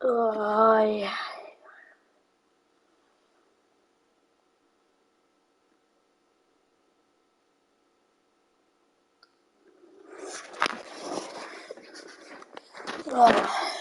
Oh, yeah. Oh.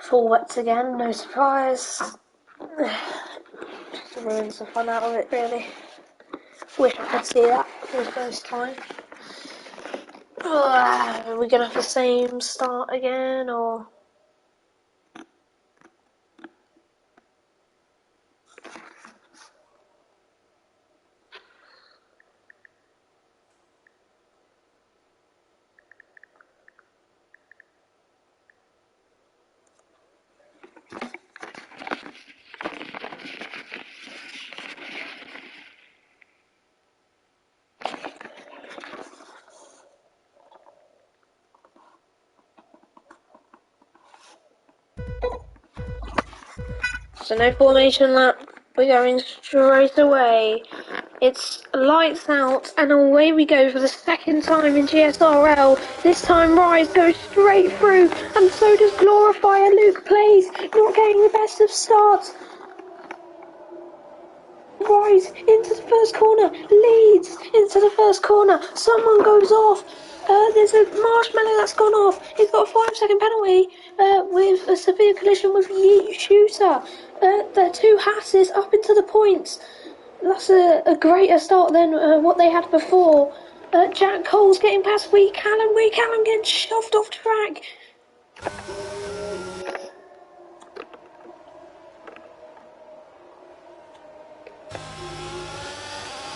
Full wets again, no surprise. Just to ruin some fun out of it, really. Wish I could see that for the first time. Are we gonna have the same start again, or? So no formation lap. We're going straight away. It's lights out and away we go for the second time in GSRL. This time Rise goes straight through and so does Glorifier. Luke Plays, not getting the best of starts. Rise into the first corner, leads into the first corner. Someone goes off. There's a marshmallow that's gone off. He's got a 5-second penalty with a severe collision with Yeet Shooter. The two Hasses up into the points. That's a greater start than what they had before. Jack Cole's getting past Wee Callum. Wee Callum getting shoved off track.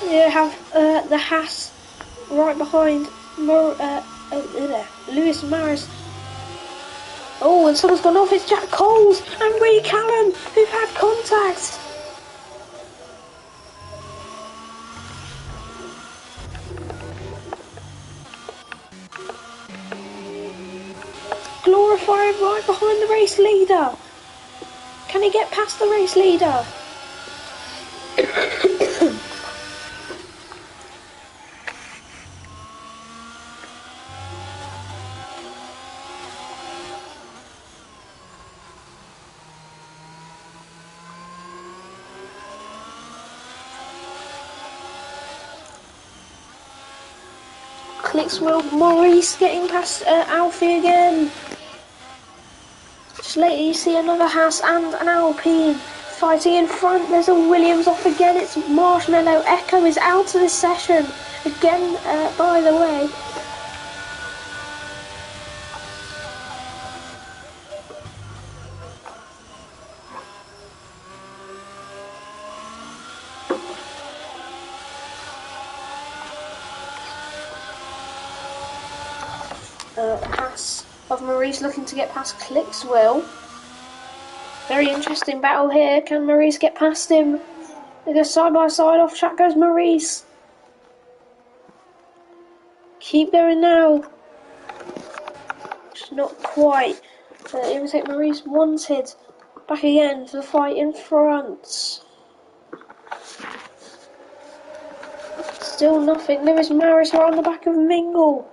You have the Haas right behind Lewis Maris. Oh, and someone's gone off. It's Jack Coles and Wee Callum who've had contact. Glorifier right behind the race leader. Can he get past the race leader? Clickswell Maurice getting past Alfie again. Just later you see another Haas and an Alpine fighting in front. There's a Williams off again. It's Marshmallow. Echo is out of this session again, by the way. Haas of Maurice looking to get past Clickswell. Very interesting battle here. Can Maurice get past him? They go side by side. Off track goes Maurice. Keep going now. Just not quite. It was like Maurice wanted. Back again for the fight in front. Still nothing. Lewis Maris right on the back of Mingle.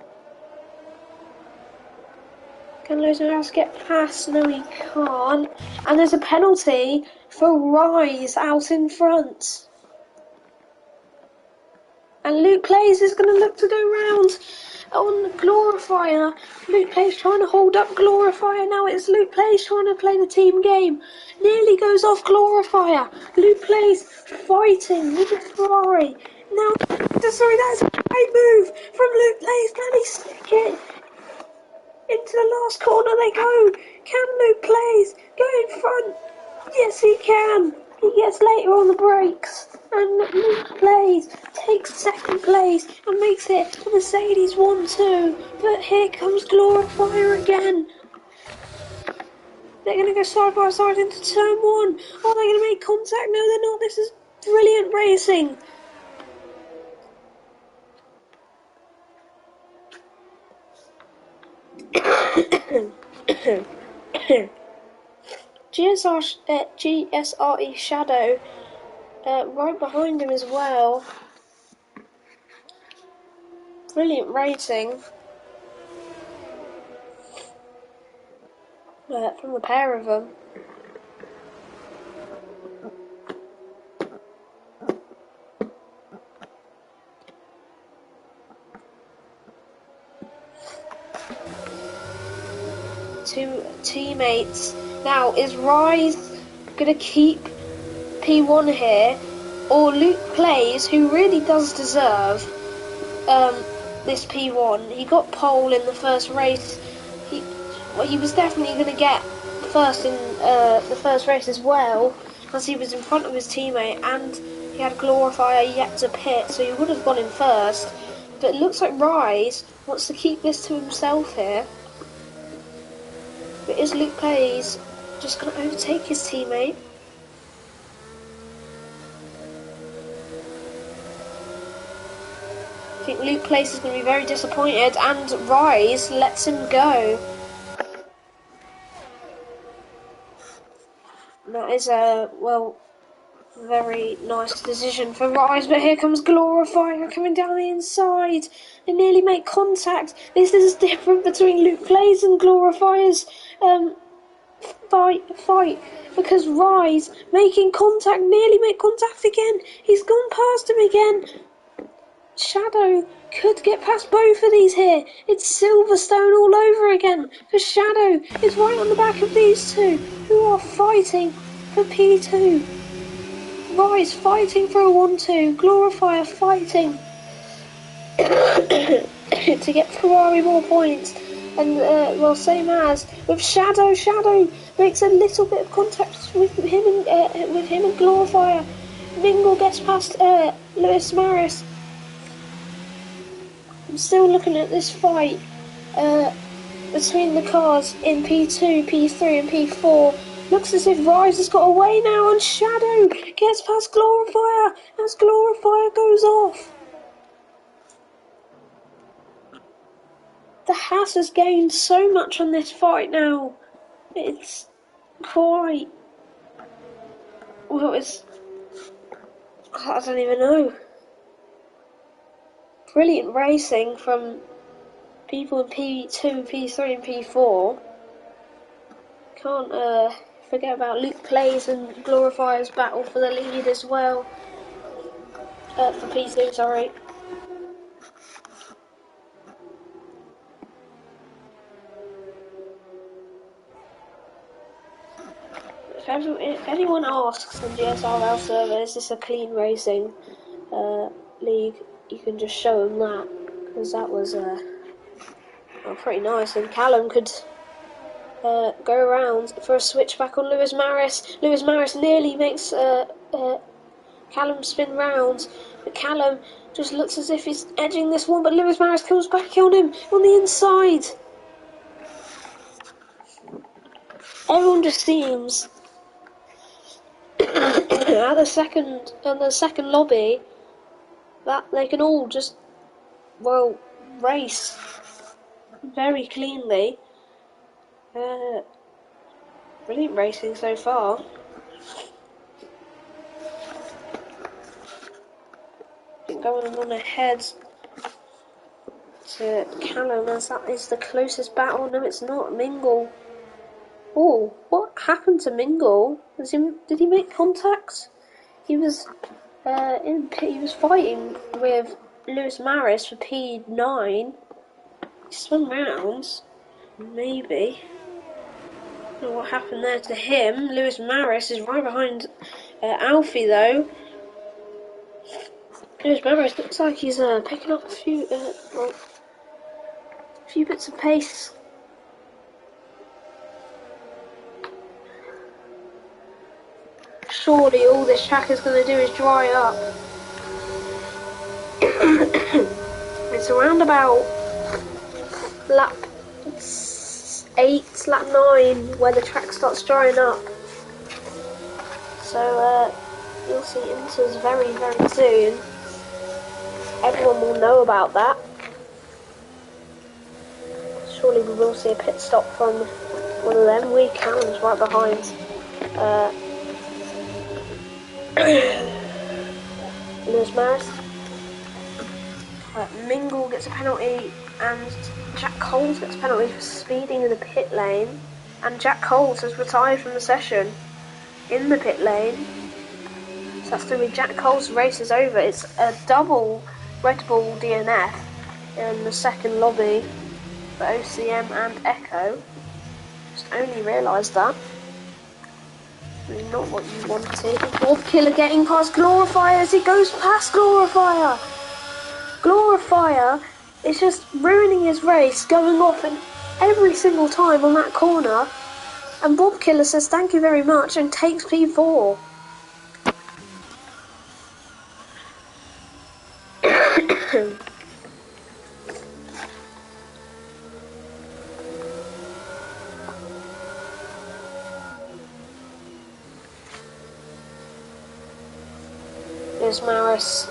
Can Lewis Maris get past? No, he can't. And there's a penalty for Rise out in front. And Luke Plays is going to look to go round on Glorifier. Luke Plays trying to hold up Glorifier. Now it's Luke Plays trying to play the team game. Nearly goes off Glorifier. Luke Plays fighting with a Ferrari. Now, sorry, that's a great move from Luke Plays. Can he stick it? Into the last corner they go. Can Luke Plays go in front? Yes, he can. He gets later on the brakes. And Luke Plays takes second place and makes it a Mercedes 1-2. But here comes Glorifier again. They're going to go side by side into turn 1. Are they going to make contact? No, they're not. This is brilliant racing. GSRE Shadow right behind him as well. Brilliant rating from the pair of them. Two teammates. Now, is Rise going to keep P1 here, or Luke Plays, who really does deserve this P1? He got pole in the first race. He was definitely going to get first in the first race as well, because he was in front of his teammate, and he had Glorifier yet to pit, so he would have gone in first. But it looks like Rise wants to keep this to himself here. But is Luke Plays just going to overtake his teammate? I think Luke Plays is going to be very disappointed, and Rise lets him go. That is a, well, very nice decision for Rise, but here comes Glorifier coming down the inside. They nearly make contact. This is different between Luke Plays and Glorifier's fight, because Rise making contact, nearly make contact again. He's gone past him again. Shadow could get past both of these here. It's Silverstone all over again, for Shadow is right on the back of these two, who are fighting for P2. Rise fighting for a 1-2, Glorifier fighting to get Ferrari more points, and well, same as with Shadow. Shadow makes a little bit of contact with him and Glorifier. Mingle gets past Lewis Maris. I'm still looking at this fight between the cars in P2, P3 and P4. Looks as if Rise has got away now, and Shadow gets past Glorifier as Glorifier goes off. The Haas has gained so much on this fight now. It's quite... well, it's... I don't even know. Brilliant racing from people in P2, P3 and P4. Can't forget about Luke Plays and Glorifier's battle for the lead as well. For P2, sorry. If anyone asks on GSRL server, is this a clean racing league, you can just show them that, because that was pretty nice. And Callum could go around for a switchback on Lewis Maris. Lewis Maris nearly makes Callum spin round, but Callum just looks as if he's edging this one, but Lewis Maris comes back on him on the inside. Everyone just seems at the second lobby that they can all just, well, race very cleanly. Brilliant racing so far. Going on ahead to Callum, as that is the closest battle. No, it's not. Mingle. Oh, what happened to Mingle? Did he make contact? He was he was fighting with Lewis Maris for P9. He spun rounds. Maybe. I don't know what happened there to him. Lewis Maris is right behind Alfie though. Lewis Maris looks like he's picking up a few bits of pace. Surely all this track is going to do is dry up. It's around about lap 8, lap 9 where the track starts drying up. So you'll see inters very, very soon. Everyone will know about that. Surely we will see a pit stop from one of them. Callum's right behind Lewis Maris. Mingle gets a penalty, and Jack Coles gets a penalty for speeding in the pit lane. And Jack Coles has retired from the session in the pit lane. So that's going to be Jack Coles' race is over. It's a double Red Bull DNF in the second lobby for OCM and Echo. Just only realised that. Really not what you wanted. Bob Killer getting past Glorifier as he goes past Glorifier. Glorifier is just ruining his race, going off in every single time on that corner. And Bob Killer says thank you very much and takes P4. There's Maris.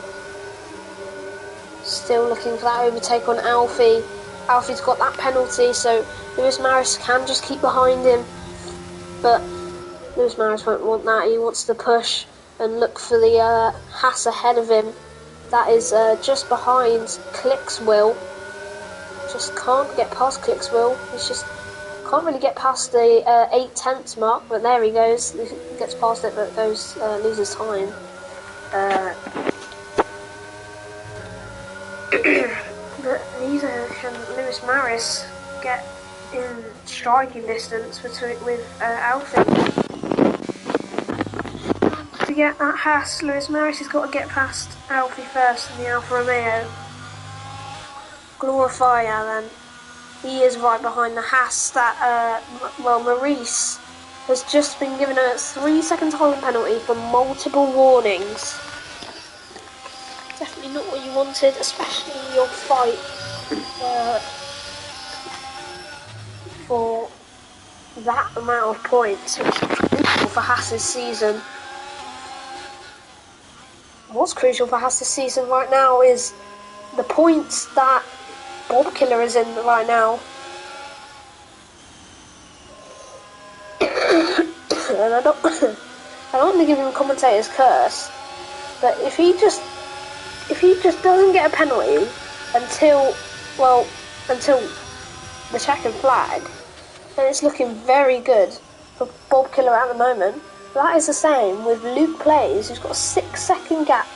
Still looking for that overtake on Alfie. Alfie's got that penalty, so Lewis Maris can just keep behind him. But Lewis Maris won't want that. He wants to push and look for the Haas ahead of him. That is just behind Clickswill. Just can't get past Clickswill. He's just can't really get past the 8/10 mark, but there he goes. He gets past it, but goes loses time. But neither can Lewis Maris get in striking distance with Alfie. To get that Haas, Lewis Maris has got to get past Alfie first in the Alfa Romeo. Glorifier then. He is right behind the Haas that, Maurice has just been given a 3-second holding penalty for multiple warnings. Definitely not what you wanted, especially in your fight for that amount of points, which is crucial for Haas's season. What's crucial for Haas's season right now is the points that Bob Killer is in right now. And I don't want to give him a commentator's curse, but if he just doesn't get a penalty until the checkered flag, then it's looking very good for Bob Killer at the moment. That is the same with Luke Plays, who's got a 6-second gap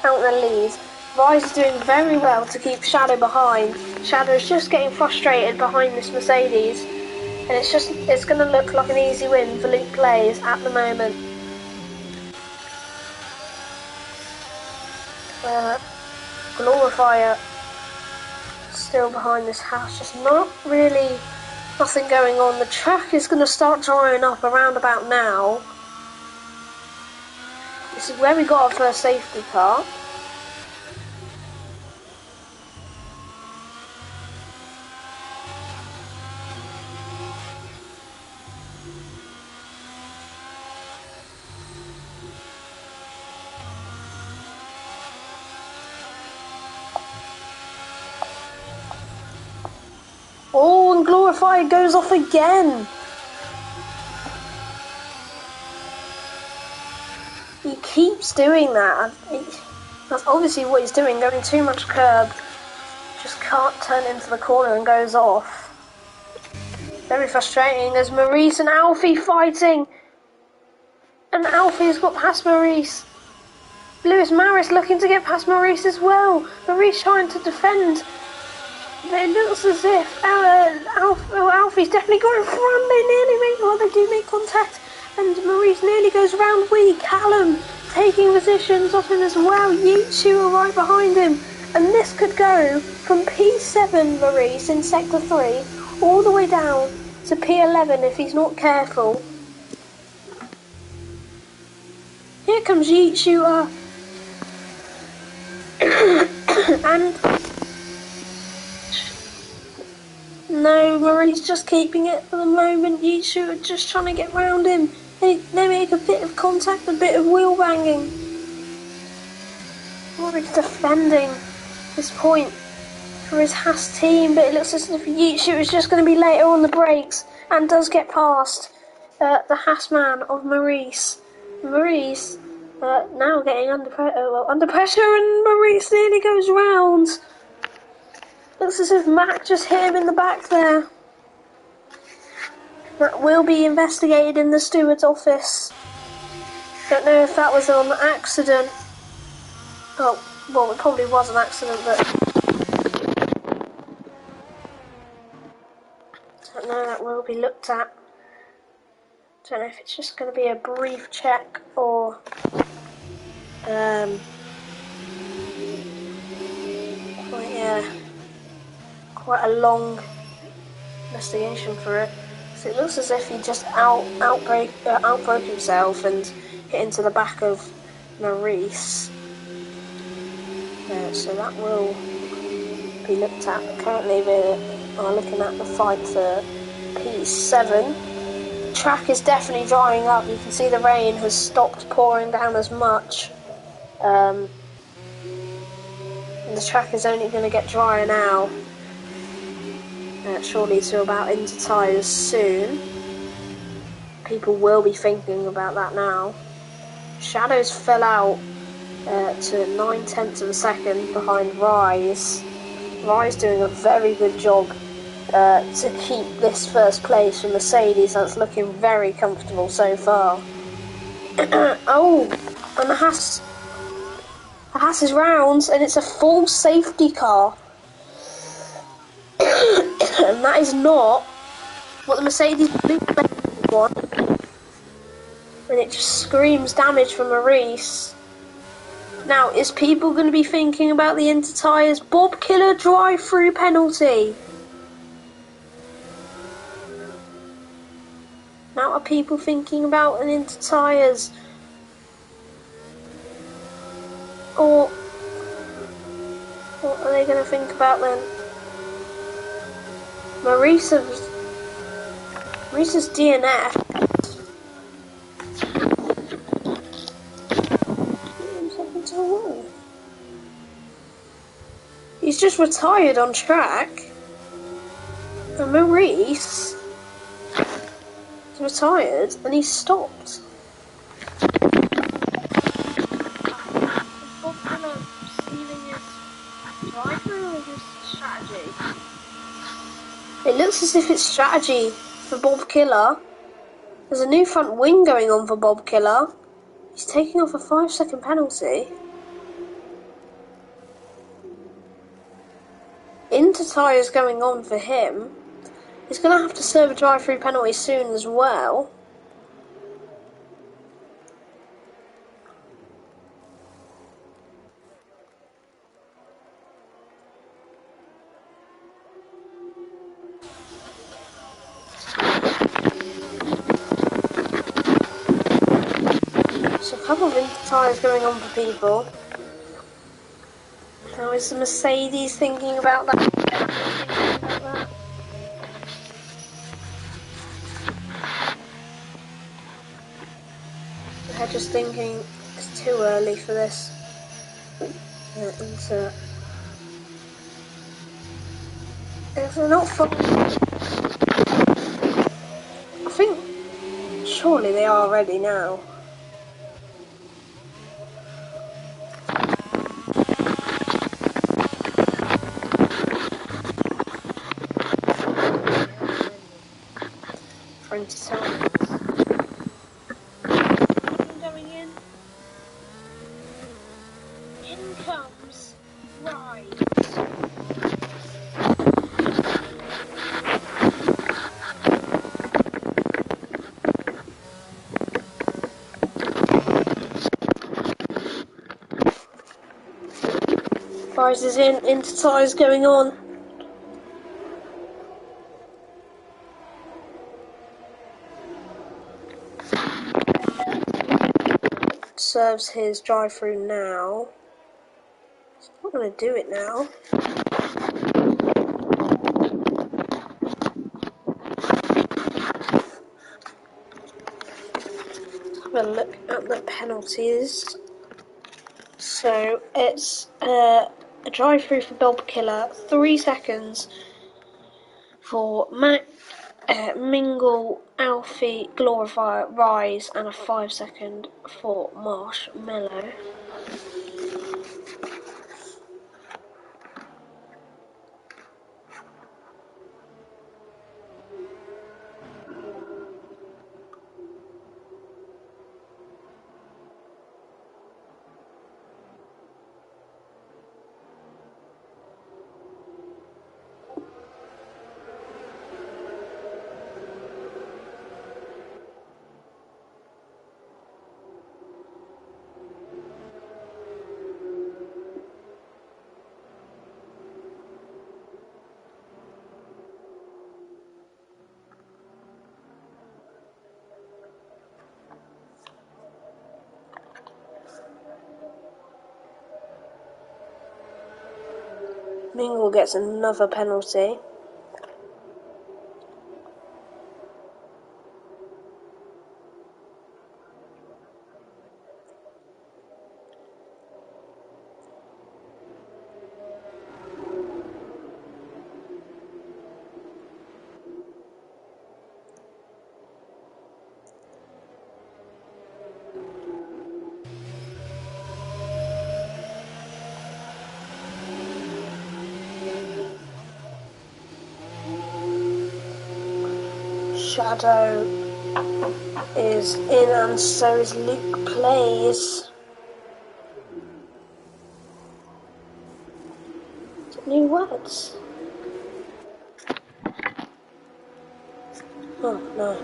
out in the lead. Rise is doing very well to keep Shadow behind. Shadow is just getting frustrated behind this Mercedes, and it's going to look like an easy win for Luke Plays at the moment. Glorifier still behind this house, just nothing going on. The track is going to start drying up around about now. This is where we got our first safety car. Oh, and Glorifier goes off again. He keeps doing that. That's obviously what he's doing, going too much curb. Just can't turn into the corner and goes off. Very frustrating as Maurice and Alfie fighting. And Alfie's got past Maurice. Lewis Maris looking to get past Maurice as well. Maurice trying to defend. But it looks as if Alfie's definitely got in front. They do make contact. And Maurice nearly goes round weak. Callum taking positions off him as well. Yichu are right behind him. And this could go from P7 Maurice in Sector 3 all the way down to P11 if he's not careful. Here comes Yichu. And no, Maurice just keeping it for the moment. Yichu are just trying to get round him. They make a bit of contact, a bit of wheel banging. Maurice defending this point for his Haas team, but it looks as if Yichu is just going to be later on the brakes and does get past the Haas man of Maurice. Maurice now getting under pressure, and Maurice nearly goes round. Looks as if Mac just hit him in the back there. That will be investigated in the steward's office. Don't know if that was an accident. Oh, well, it probably was an accident, but don't know. That will be looked at. Don't know if it's just going to be a brief check or quite a long investigation for it. So it looks as if he just outbroke himself and hit into the back of Maurice. So that will be looked at. Currently we are looking at the fight for P7. The track is definitely drying up. You can see the rain has stopped pouring down as much. And the track is only going to get drier now. Surely to about into tyres soon. People will be thinking about that now. Shadows fell out to 9/10 of a second behind Rise. Rise doing a very good job to keep this first place for Mercedes. That's looking very comfortable so far. Oh, and the Haas is round, and it's a full safety car. And that is not what the Mercedes want. And it just screams damage from Maurice. Now, is people going to be thinking about the Inter tyres? Bob Killer drive-through penalty. Now are people thinking about an Inter tyres? Or what are they going to think about then? Maurice's DNF. He's just retired on track. And Maurice is retired and he's stopped. Bob Killer stealing his driver or his strategy? It looks as if it's strategy for Bob Killer. There's a new front wing going on for Bob Killer. He's taking off a 5-second penalty. Inter tyres going on for him. He's going to have to serve a drive-through penalty soon as well. So a couple of Inter tyres going on for people. Now is the Mercedes thinking about that? They're just thinking it's too early for this. Inter. If they're not fun, I think surely they are ready now. For Inter tyres. Going in. In comes Rise. Rise is in, Inter tyres going on. Serves his drive-through now. He's not going to do it now. Have a look at the penalties. So it's a drive-through for Bob Killer, 3 seconds for Mac, Mingle, Alfie, Glorify, Rise, and a 5-second for Marshmallow. Mingle gets another penalty. Shadow is in, and so is Luke Plays. New words. Oh no.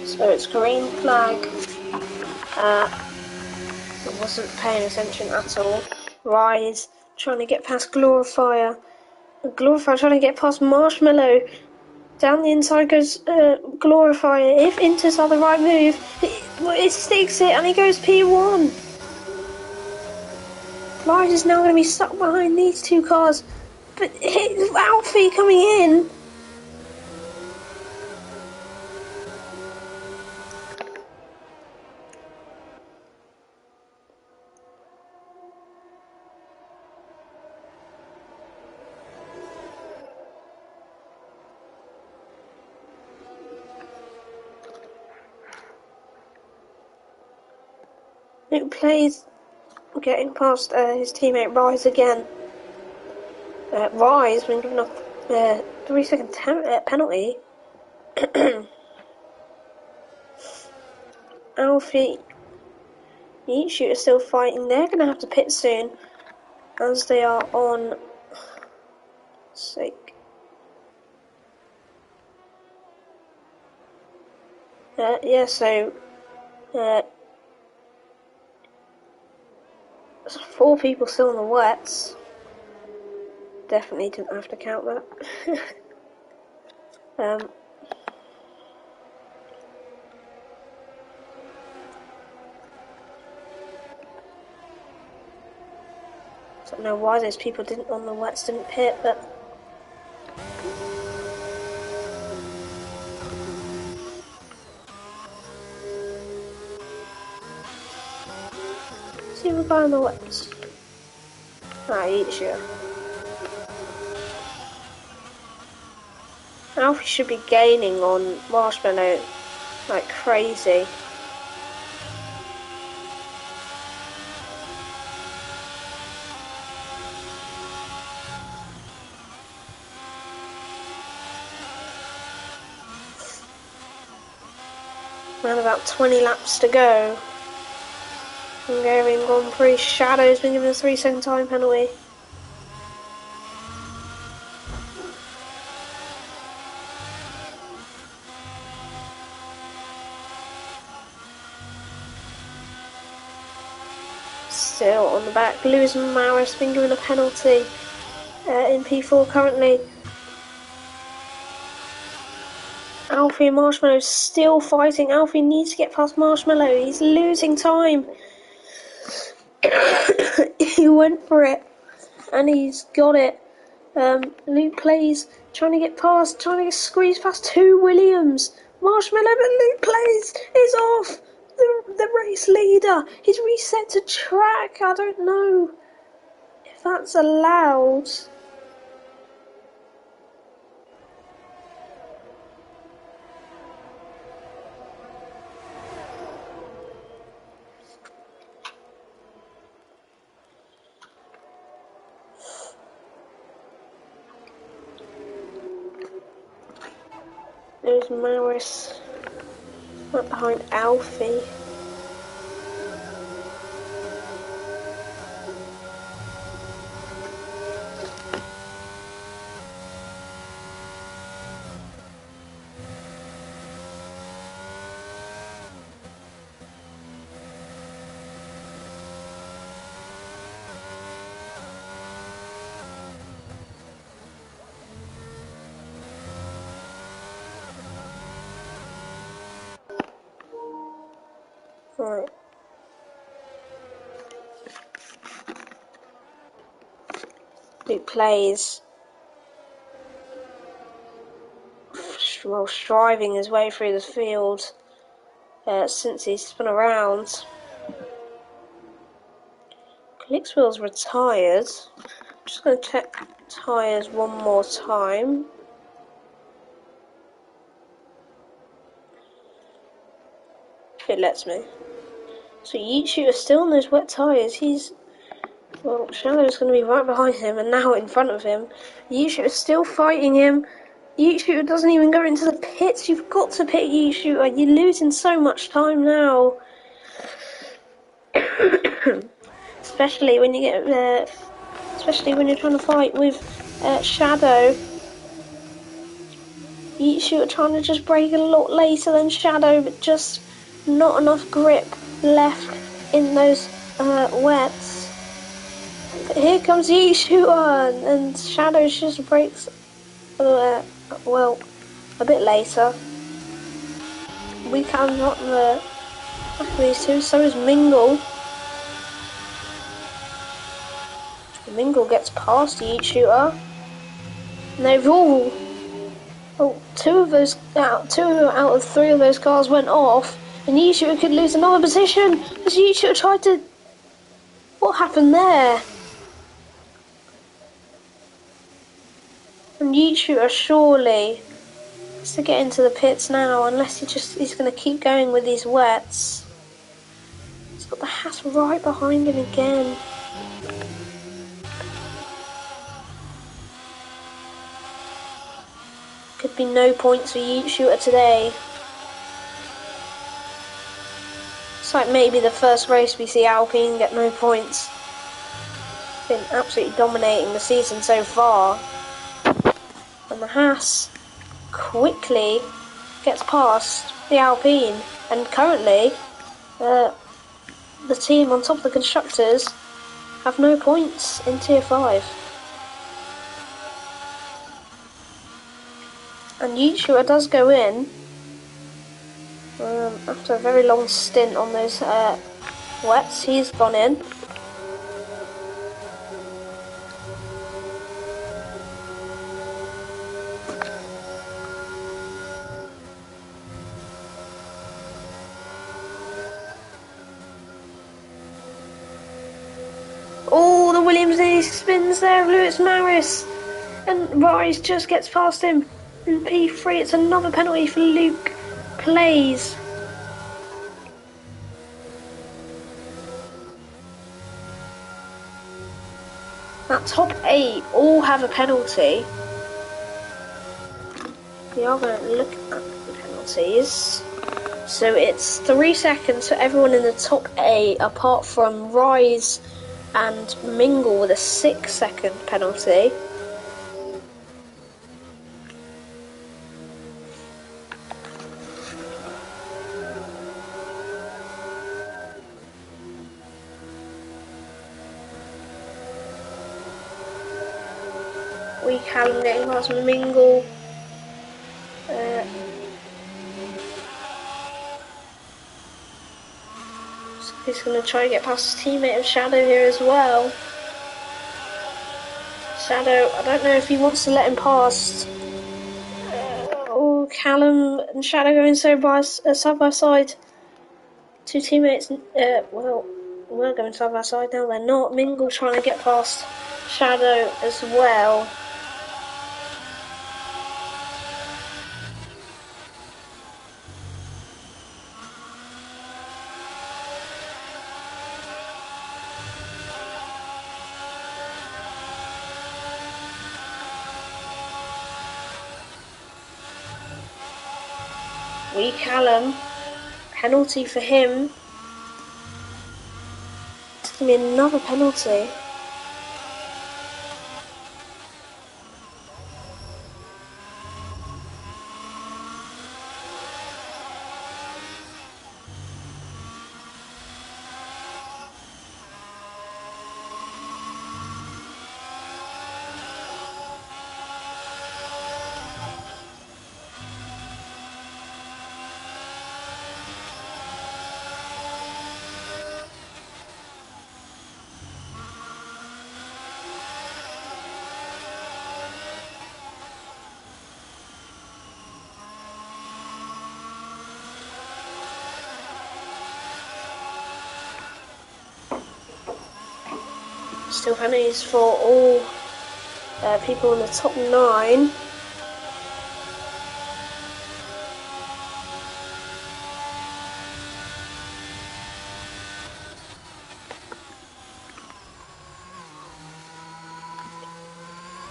So it's green flag. I wasn't paying attention at all. Rise, trying to get past Glorifier. Glorifier trying to get past Marshmallow. Down the inside goes Glorifier. If Inters are the right move, it sticks it and he goes P1. Rise is now going to be stuck behind these two cars. But Alfie coming in. It plays getting past his teammate Rise again. Rise been given a 3-second penalty. Alfie, each shooter still fighting. They're going to have to pit soon, as they are on sake. Yeah, so 4 people still on the wets. Definitely didn't have to count that. I don't know why those people on the wets didn't pit, but see the guy on the wets. Ah, he eats you. Alfie should be gaining on Marshmallow like crazy. Around about 20 laps to go. Hungarian Grand Prix. Shadow's been given a 3-second time penalty. Still on the back. Lewis and Maris been given a penalty in P4 currently. Alfie and Marshmallow still fighting. Alfie needs to get past Marshmallow. He's losing time. He went for it, and he's got it. Luke plays, trying to get past, trying to get squeezed past two Williams. Marshmallow, but Luke plays is off. The race leader. He's reset to track. I don't know if that's allowed. There's Maris right behind Alfie. Right. Luke plays, well, striving his way through the field since he's spun around. Clickswell's retired. I'm just going to check tyres one more time. If it lets me. So Yeet Shooter's still on those wet tyres. Well, Shadow's going to be right behind him and now in front of him. Yeet Shooter's still fighting him. Yeet Shooter doesn't even go into the pits. You've got to pit Yeet Shooter. You're losing so much time now. Especially when you get, especially when you're trying to fight with Shadow. Yeet Shooter trying to just brake a lot later than Shadow, but just not enough grip left in those wets. But here comes Yeet Shooter, and Shadow just brakes, well, a bit later. We can not the back of these two, so is Mingle. Mingle gets past Yeet Shooter. And they've all, well, two out of three of those cars went off, and Yeet Shooter could lose another position as Yeet Shooter tried to. What happened there? And Yeet Shooter surely has to get into the pits now, unless he's going to keep going with these wets. He's got the Haas right behind him again. Could be no points for Yeet Shooter today. It's like maybe the first race we see Alpine get no points. Been absolutely dominating the season so far. And the Haas quickly gets past the Alpine. And currently, the team on top of the constructors have no points in Tier 5. And Yeet Shooter does go in after a very long stint on those wets. He's gone in. Oh, the Williams nearly spins there of Lewis Maris, and Rise just gets past him in P3. It's another penalty for Luke Plays. That top 8 all have a penalty. We are going to look at the penalties. So it's 3 seconds for everyone in the top 8 apart from Rise and Mingle with a 6-second penalty. We can getting past Mingle. He's going to try to get past his teammate of Shadow here as well. Shadow, I don't know if he wants to let him past. Callum and Shadow going side by side. Two teammates, well, we're going side by side now. They're not. Mingle trying to get past Shadow as well. Callum, penalty for him. It's going to be another penalty. Still penalties for all people in the top 9.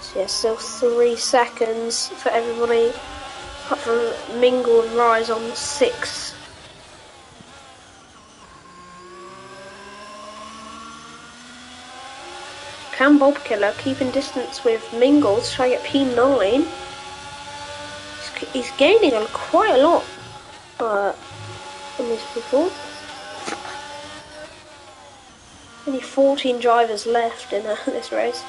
So yeah, still 3 seconds for everybody, apart from Mingle and Rise on 6. Can Bobkiller keeping distance with Mingle to try to get P9? He's gaining on quite a lot on these people. Only 14 drivers left in this race.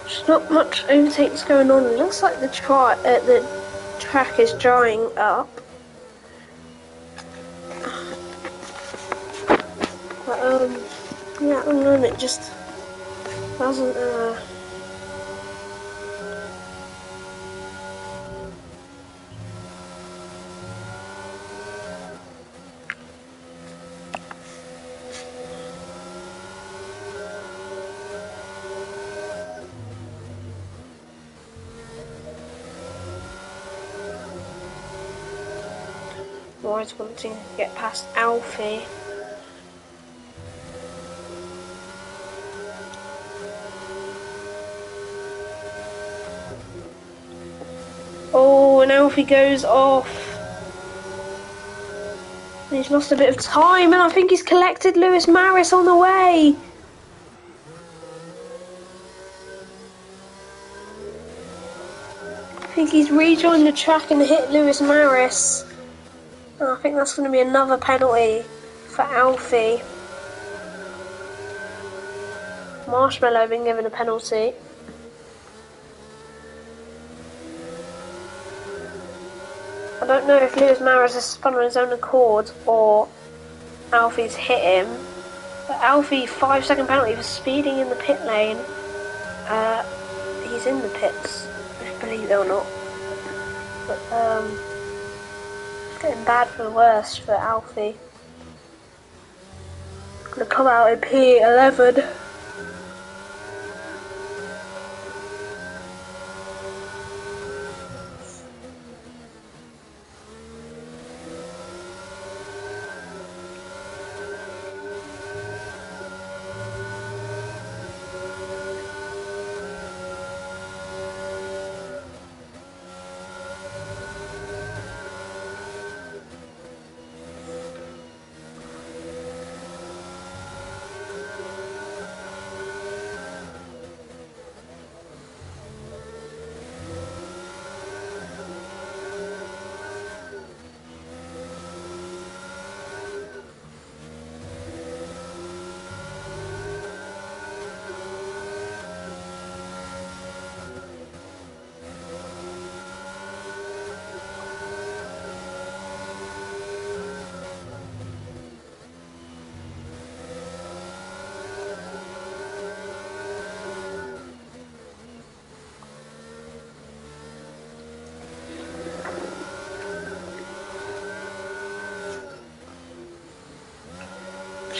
There's not much overtakes going on. It looks like the track is drying up. But yeah, at the moment it just doesn't always wanting to get past Alfie. Oh, and Alfie goes off. He's lost a bit of time, and I think he's collected Lewis Maris on the way. I think he's rejoined the track and hit Lewis Maris. And I think that's going to be another penalty for Alfie. Marshmallow being given a penalty. I don't know if Lewis Maris has spun on his own accord or Alfie's hit him. But Alfie, 5-second penalty for speeding in the pit lane. He's in the pits, believe it or not. But it's getting bad for the worst for Alfie. Gonna come out in P11.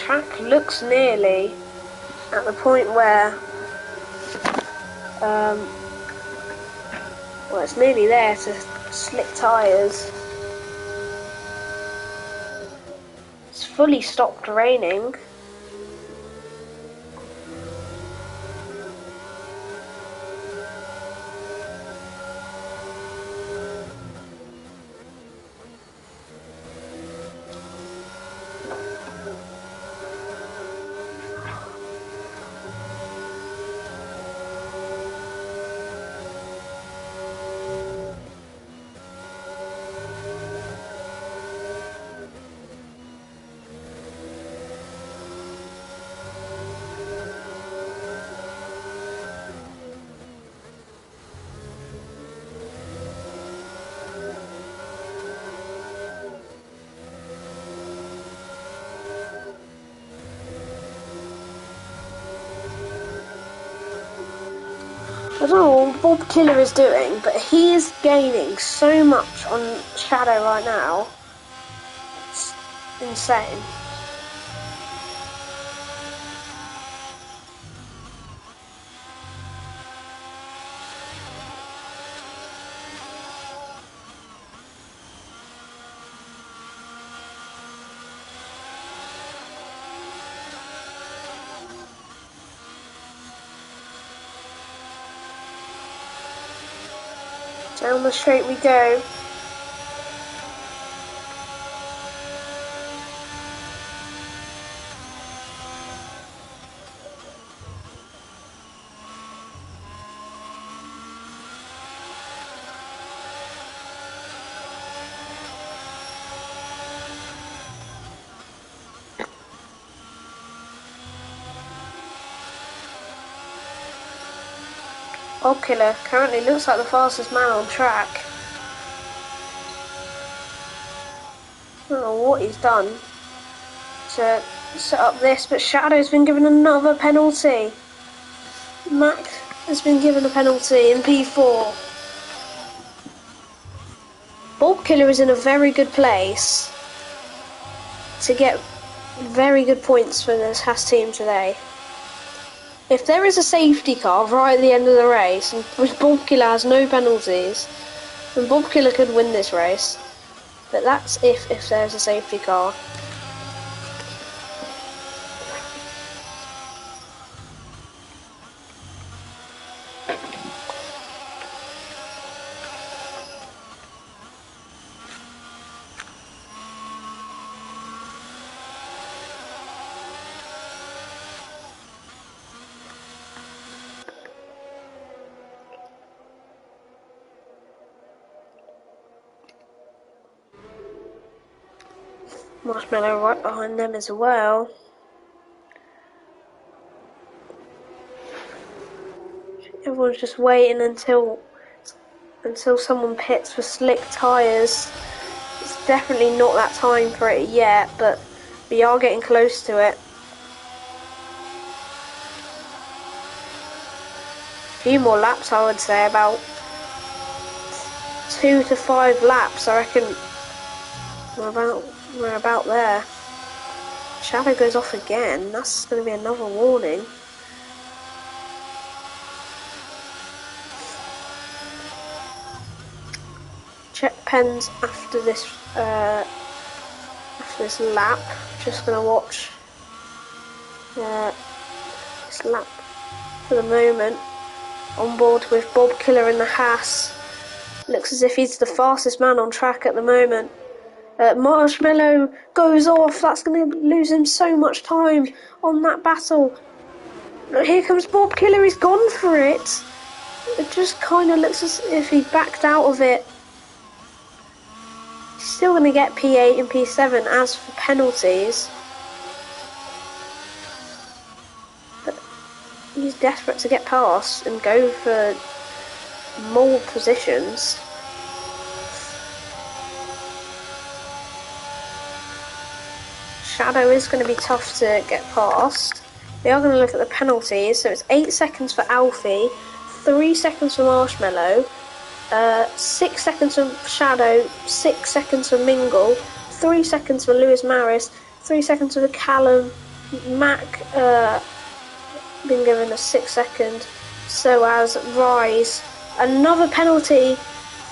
track looks nearly at the point where, well, it's nearly there to slick tyres. It's fully stopped raining. I don't know what Bob Killer is doing, but he is gaining so much on Shadow right now. It's insane. Down the straight we go. Bob Killer currently looks like the fastest man on track. I don't know what he's done to set up this, but Shadow's been given another penalty. Mac has been given a penalty in P4. Bob Killer is in a very good place to get very good points for this Haas team today. If there is a safety car right at the end of the race, and Bob Killer has no penalties, then Bob Killer could win this race. But that's if there's a safety car. Marshmallow right behind them as well. Everyone's just waiting until someone pits for slick tyres. It's definitely not that time for it yet, but we are getting close to it. A few more laps, I would say, about 2 to 5 laps. I reckon we're about there. Shadow goes off again. That's going to be another warning. Check pens after this lap. Just going to watch this lap for the moment. On board with Bob Killer in the Haas. Looks as if he's the fastest man on track at the moment. Marshmallow goes off. That's going to lose him so much time on that battle. Here comes Bob Killer. He's gone for it. It just kind of looks as if he backed out of it. He's still going to get P8 and P7 as for penalties. But he's desperate to get past and go for more positions. Shadow is going to be tough to get past. We are going to look at the penalties. So it's 8 seconds for Alfie, 3 seconds for Marshmallow, 6 seconds for Shadow, 6 seconds for Mingle, 3 seconds for Lewis Maris, 3 seconds for Callum, Mac been given a 6 second. So has Rise. Another penalty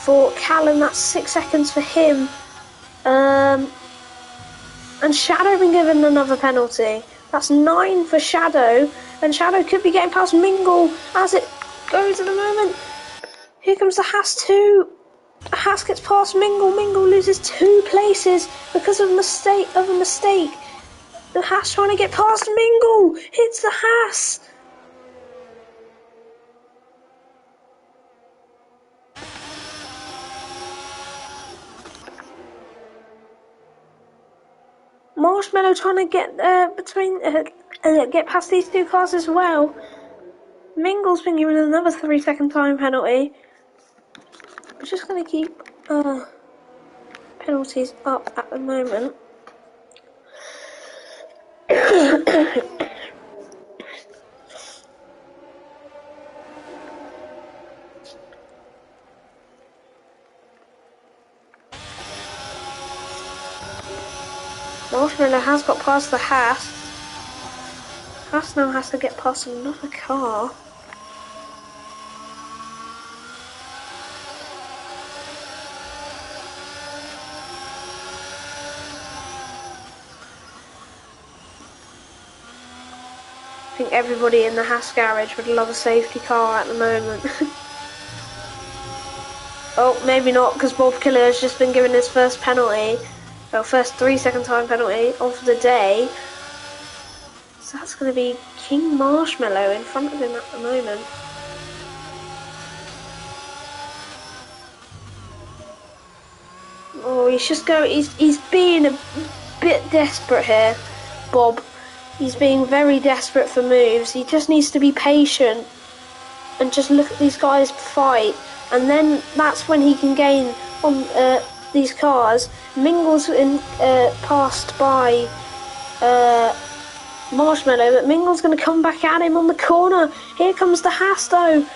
for Callum. That's 6 seconds for him. And Shadow been given another penalty. That's 9 for Shadow. And Shadow could be getting past Mingle as it goes at the moment. Here comes the Haas 2. Haas gets past Mingle. Mingle loses 2 places because of a mistake. The Haas trying to get past Mingle. Hits the Haas. Marshmallow trying to get get past these 2 cars as well. Mingle's been given another 3-second time penalty. We're just going to keep penalties up at the moment. Marshmallow has got past the Haas. Haas now has to get past another car. I think everybody in the Haas garage would love a safety car at the moment. Oh, maybe not, because Bob Killer has just been given his first penalty. Well, first 3-second time penalty of the day. So that's going to be King Marshmallow in front of him at the moment. Oh, he's being a bit desperate here, Bob. He's being very desperate for moves. He just needs to be patient and just look at these guys fight. And then that's when he can gain on these cars. Mingle's passed by Marshmallow, but Mingle's going to come back at him on the corner. Here comes the Haas though.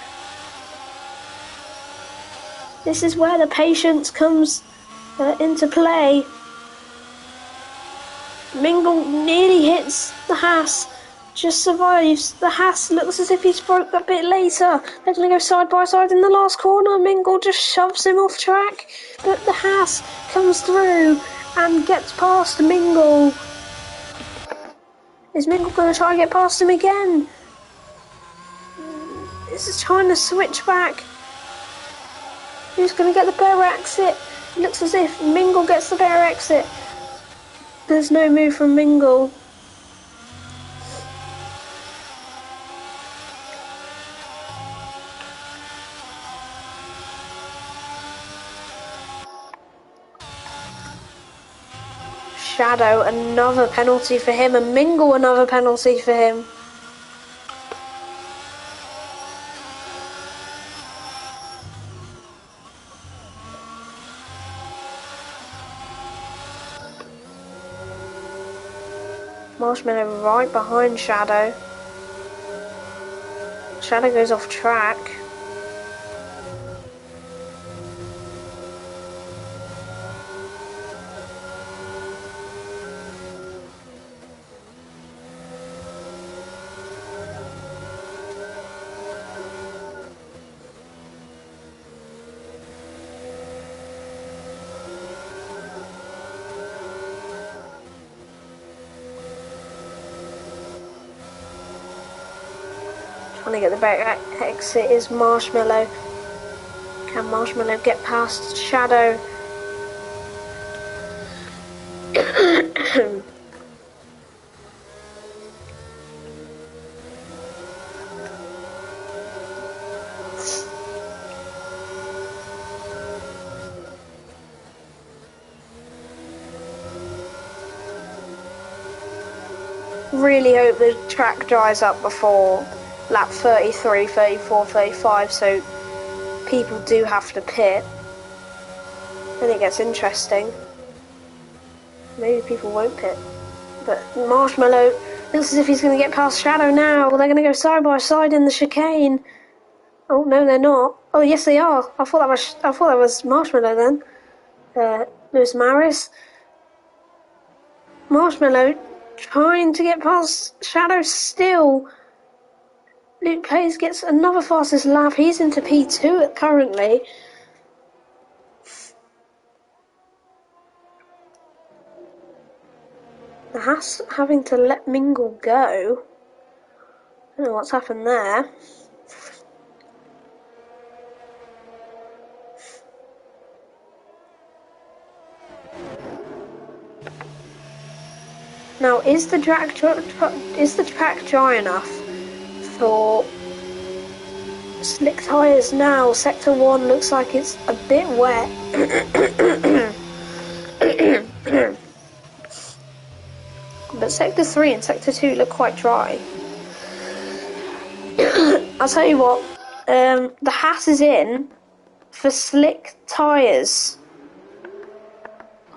This is where the patience comes into play. Mingle nearly hits the Haas, just survives. The Haas looks as if he's broke a bit later. They're going to go side by side in the last corner. Mingle just shoves him off track, but the Haas comes through and gets past Mingle. Is Mingle going to try and get past him again? This is trying to switch back. Who's going to get the better exit? It looks as if Mingle gets the better exit. There's no move from Mingle. Shadow, another penalty for him, and Mingle, another penalty for him. Marshmallow right behind Shadow. Shadow goes off track. Trying to get the back exit is Marshmallow. Can Marshmallow get past Shadow? Really hope the track dries up before lap 33, 34, 35, so people do have to pit. Then it gets interesting. Maybe people won't pit. But Marshmallow looks as if he's going to get past Shadow now. They're going to go side by side in the chicane. Oh no, they're not. Oh yes, they are. I thought that was Marshmallow then. Lewis Maris. Marshmallow trying to get past Shadow still. Luke Plays gets another fastest lap. He's into P2 currently. The Haas having to let Mingle go. I don't know what's happened there. Now, is the track dry enough for slick tyres now? Sector 1 looks like it's a bit wet. But Sector 3 and Sector 2 look quite dry. I'll tell you what, the Haas is in for slick tyres.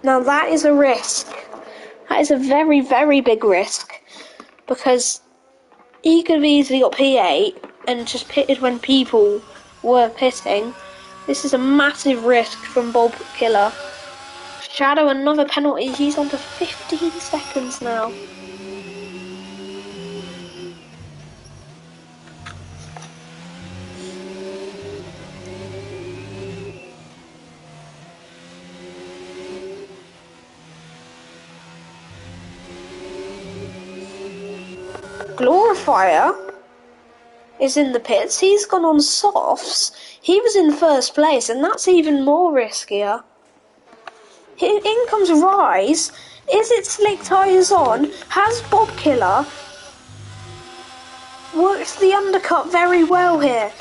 Now that is a risk. That is a very, very big risk. Because he could have easily got P8 and just pitted when people were pitting. This is a massive risk from Bob Killer. Shadow, another penalty. He's on to 15 seconds now. Glorifier is in the pits. He's gone on softs. He was in first place, and that's even more riskier. In comes Rise. Is it slick tyres on? Has Bob Killer worked the undercut very well here?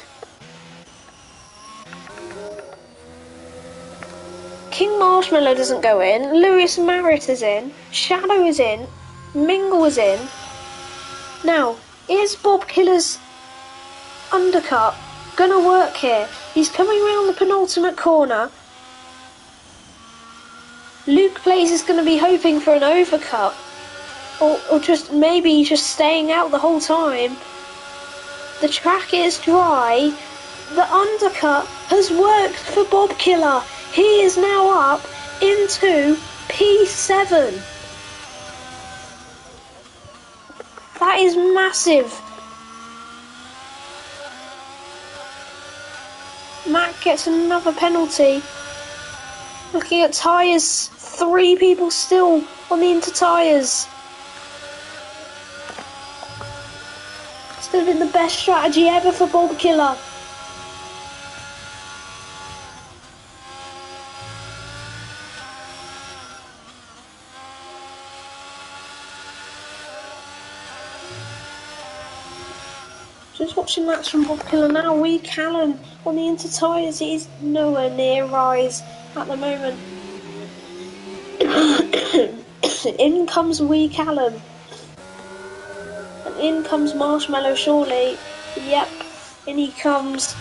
King Marshmallow doesn't go in. Lewis Merritt is in. Shadow is in. Mingle is in. Now, is Bob Killer's undercut gonna work here? He's coming around the penultimate corner. Luke Plays is gonna be hoping for an overcut. Or just maybe just staying out the whole time. The track is dry. The undercut has worked for Bob Killer. He is now up into P7. That is massive. Matt gets another penalty. Looking at tyres, 3 people still on the inter tyres. This could have been the best strategy ever for Bob Killer. Just watching that from Bob Killer now. Wee Callum on the inter tyres. He's nowhere near Rise at the moment. In comes Wee Callum. And in comes Marshmallow surely. Yep, in he comes.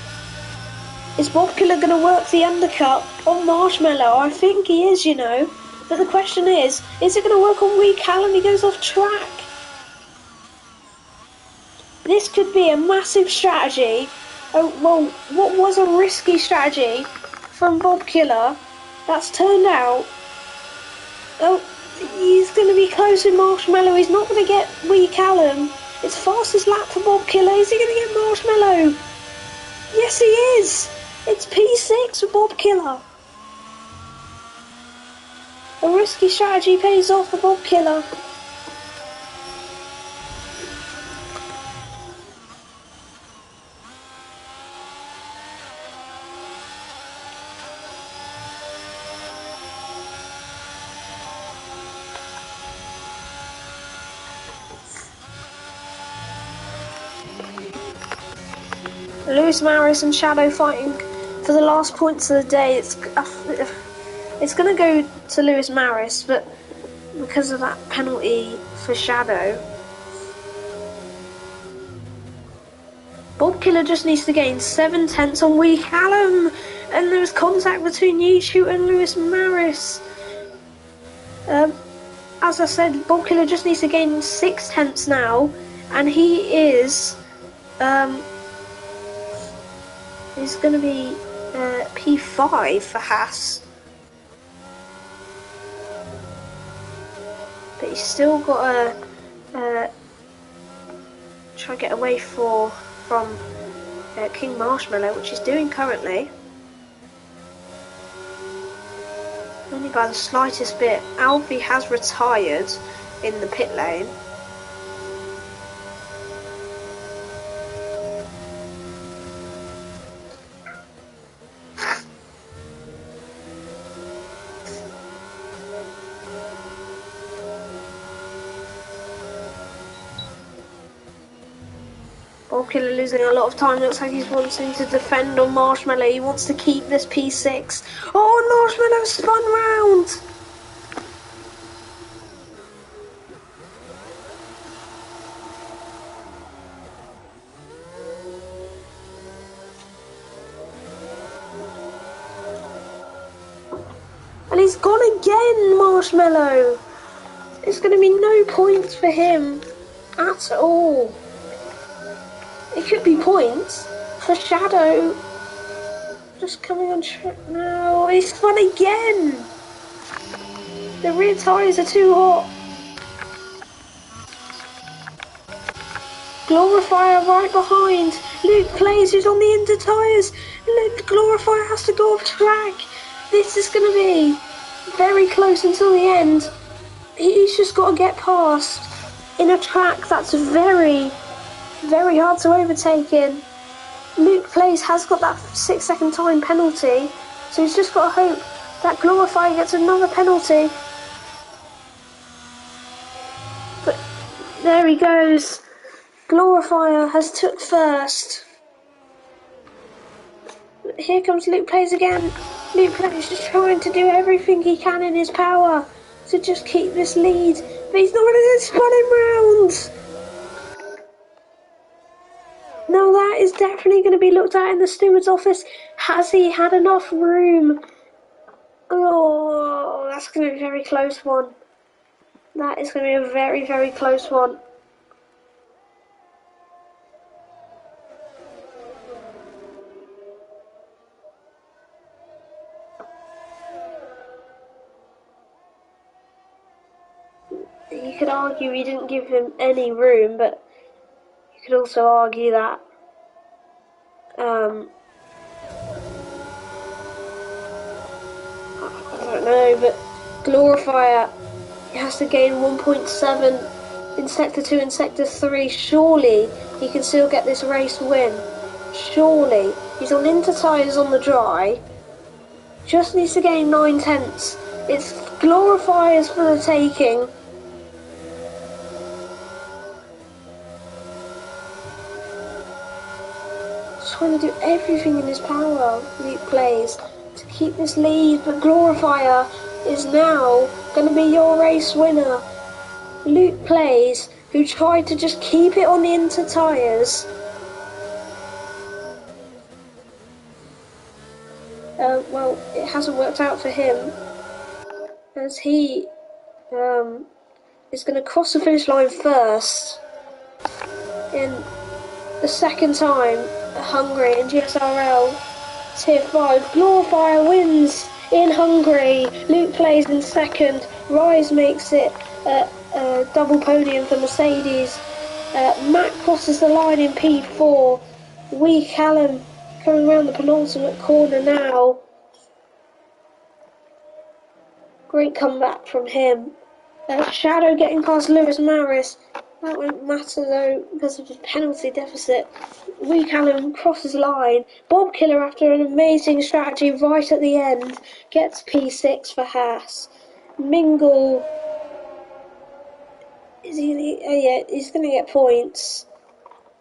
Is Bob Killer going to work the undercut on Marshmallow? I think he is, you know. But the question is it going to work on Wee Callum? He goes off track. This could be a massive strategy. Oh, well, what was a risky strategy from Bob Killer that's turned out. Oh, he's going to be close with Marshmallow. He's not going to get Wee Callum. It's fastest lap for Bob Killer. Is he going to get Marshmallow? Yes, he is. It's P6 for Bob Killer. A risky strategy pays off for Bob Killer. Lewis Maris and Shadow fighting for the last points of the day. It's going to go to Lewis Maris, but because of that penalty for Shadow, Bob Killer just needs to gain 7 tenths on Wee Callum, and there was contact between YouTube and Lewis Maris. As I said, Bob Killer just needs to gain 6 tenths now, and he is going to be P5 for Haas. But he's still got a try and get away from King Marshmallow, which he's doing currently. Only by the slightest bit. Alfie has retired in the pit lane. Bob Killer losing a lot of time. Looks like he's wanting to defend on Marshmallow. He wants to keep this P6. Oh, Marshmallow spun round! And he's gone again, Marshmallow! It's going to be no points for him at all. It could be points for Shadow. Just coming on track now. He's spun again! The rear tyres are too hot. Glorifier right behind. Luke Plays who's on the inner tyres. Glorifier has to go off track. This is going to be very close until the end. He's just got to get past in a track that's very, very hard to overtake in. Luke Plays has got that 6-second time penalty, so he's just got to hope that Glorifier gets another penalty. But there he goes. Glorifier has took first. Here comes Luke Plays again. Luke Plays just trying to do everything he can in his power to just keep this lead. But he's not going to get spun in round. Now that is definitely going to be looked at in the steward's office. Has he had enough room? Oh, that's going to be a very close one. That is going to be a very, very close one. You could argue he didn't give him any room, but you could also argue that I don't know, but Glorifier has to gain 1.7 in Sector 2 and Sector 3. Surely he can still get this race win. Surely. He's on inter tyres on the dry. Just needs to gain 9/10. It's Glorifiers for the taking. Trying to do everything in his power, Luke Plays, to keep this lead, but Glorifier is now going to be your race winner. Luke Plays, who tried to just keep it on the inter tyres. Well, it hasn't worked out for him, as he is going to cross the finish line first in the second time at Hungary in GSRL Tier 5. Glorifier wins in Hungary. Luke Plays in second. Rise makes it a double podium for Mercedes. Matt crosses the line in P4. Wee Callum coming around the penultimate corner now. Great comeback from him. Shadow getting past Lewis Maris. That won't matter though because of the penalty deficit. Wee Callum crosses line. Bob Killer, after an amazing strategy right at the end, gets P6 for Haas. Mingle, is he? Oh yeah, he's going to get points.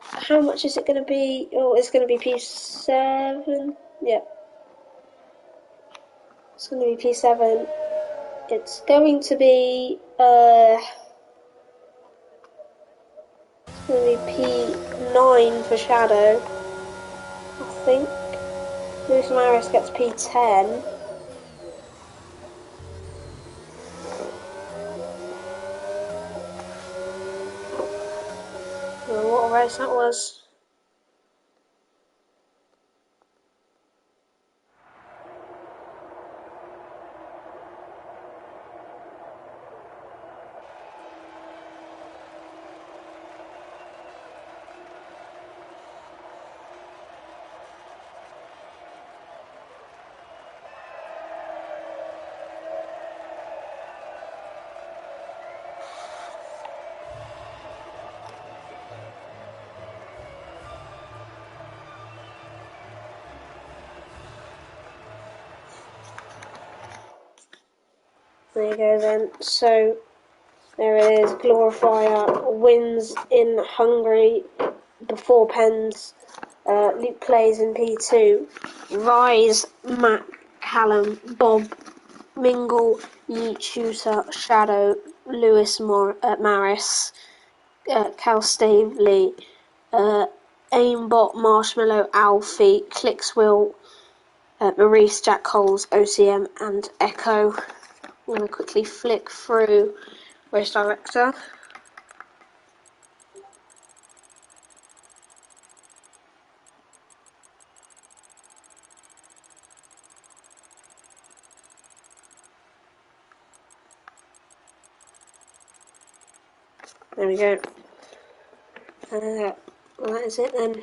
How much is it going to be? Oh, it's going to be P7. Yep. It's going to be P7. It's going to be it's going to be P9 for Shadow, I think. Lewis Maris gets P10. Oh, what a race that was. There you go then. So there it is. Glorifier wins in Hungary before Pens. Luke plays in P2. Rise, Matt, Callum, Bob, Mingle, Yeet Shooter, Shadow, Lewis Maris, Cal Stavely, Aimbot, Marshmallow, Alfie, Clickswill, Maurice, Jack Coles, OCM, and Echo. I'm going to quickly flick through Race Director. There we go. Well, that is it then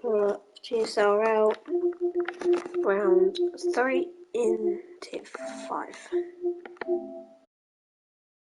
for GSRL round 3 into 5.